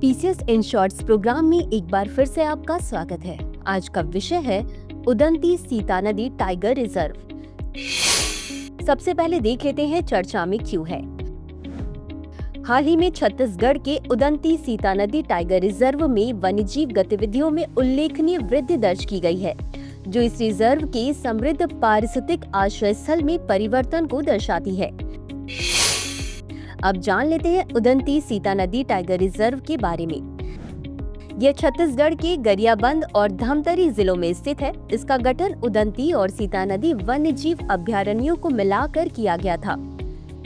PCS in shorts programme में एक बार फिर से आपका स्वागत है। आज का विषय है उदंती सीता नदी टाइगर रिजर्व। सबसे पहले देख लेते हैं चर्चा में क्यों है। हाल ही में छत्तीसगढ़ के उदंती सीता नदी टाइगर रिजर्व में वन्यजीव गतिविधियों में उल्लेखनीय वृद्धि दर्ज की गई है, जो इस रिजर्व के समृद्ध पारिस्थितिक आश्रय स्थल में परिवर्तन को दर्शाती है। अब जान लेते हैं उदंती सीता नदी टाइगर रिजर्व के बारे में। यह छत्तीसगढ़ के गरियाबंद और धमतरी जिलों में स्थित है। इसका गठन उदंती और सीता नदी वन्यजीव अभयारण्यों को मिलाकर किया गया था।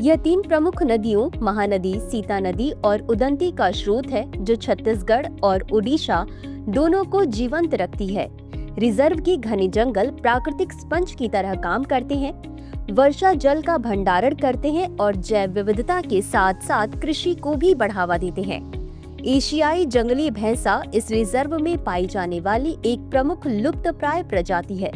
यह तीन प्रमुख नदियों महानदी, सीता नदी और उदंती का स्रोत है, जो छत्तीसगढ़ और उड़ीसा दोनों को जीवंत रखती है। रिजर्व के घने जंगल प्राकृतिक स्पंज की तरह काम करते हैं, वर्षा जल का भंडारण करते हैं और जैव विविधता के साथ साथ कृषि को भी बढ़ावा देते हैं। एशियाई जंगली भैंसा इस रिजर्व में पाई जाने वाली एक प्रमुख लुप्तप्राय प्रजाति है।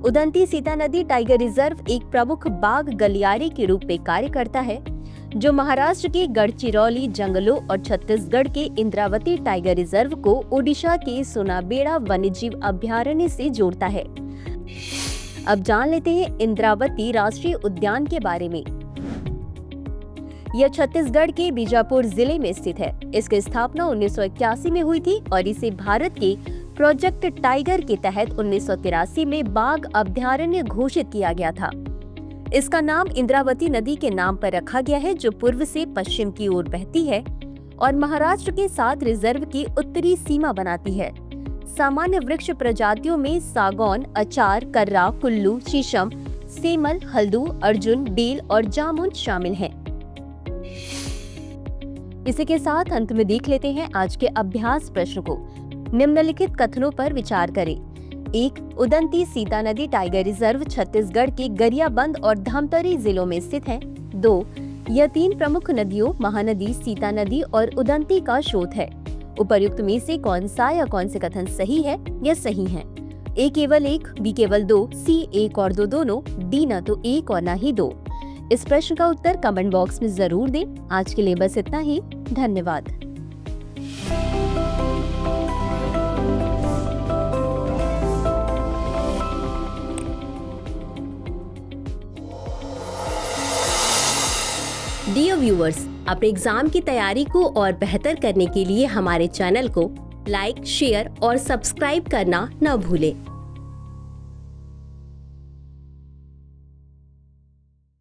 उदंती सीता नदी टाइगर रिजर्व एक प्रमुख बाघ गलियारे के रूप में कार्य करता है, जो महाराष्ट्र के गढ़चिरौली जंगलों और छत्तीसगढ़ के इंद्रावती टाइगर रिजर्व को ओडिशा के सोनाबेड़ा वन्यजीव अभयारण्य से जोड़ता है। अब जान लेते हैं इंद्रावती राष्ट्रीय उद्यान के बारे में। यह छत्तीसगढ़ के बीजापुर जिले में स्थित है। इसकी स्थापना 1981 में हुई थी और इसे भारत के प्रोजेक्ट टाइगर के तहत 1983 में बाघ अभयारण्य घोषित किया गया था। इसका नाम इंद्रावती नदी के नाम पर रखा गया है, जो पूर्व से पश्चिम की ओर बहती है और महाराष्ट्र के साथ रिजर्व की उत्तरी सीमा बनाती है। सामान्य वृक्ष प्रजातियों में सागौन, अचार, कर्रा, कुल्लू, शीशम, सेमल, हल्दू, अर्जुन, बेल और जामुन शामिल हैं। इसी के साथ अंत में देख लेते हैं आज के अभ्यास प्रश्न को। निम्नलिखित कथनों पर विचार करें। 1. उदंती सीता नदी टाइगर रिजर्व छत्तीसगढ़ के गरियाबंद और धमतरी जिलों में स्थित है। 2. यह तीन प्रमुख नदियों महानदी, सीता नदी और उदंती का स्रोत है। उपर्युक्त में से कौन सा या कौन से कथन सही है या सही है? ए केवल 1, बी केवल 2, सी 1 और 2 दोनों, डी न तो 1 और न ही 2। इस प्रश्न का उत्तर कमेंट बॉक्स में जरूर दें। आज के लिए बस इतना ही। धन्यवाद। डियर व्यूअर्स, अपने एग्जाम की तैयारी को और बेहतर करने के लिए हमारे चैनल को लाइक, शेयर और सब्सक्राइब करना न भूलें।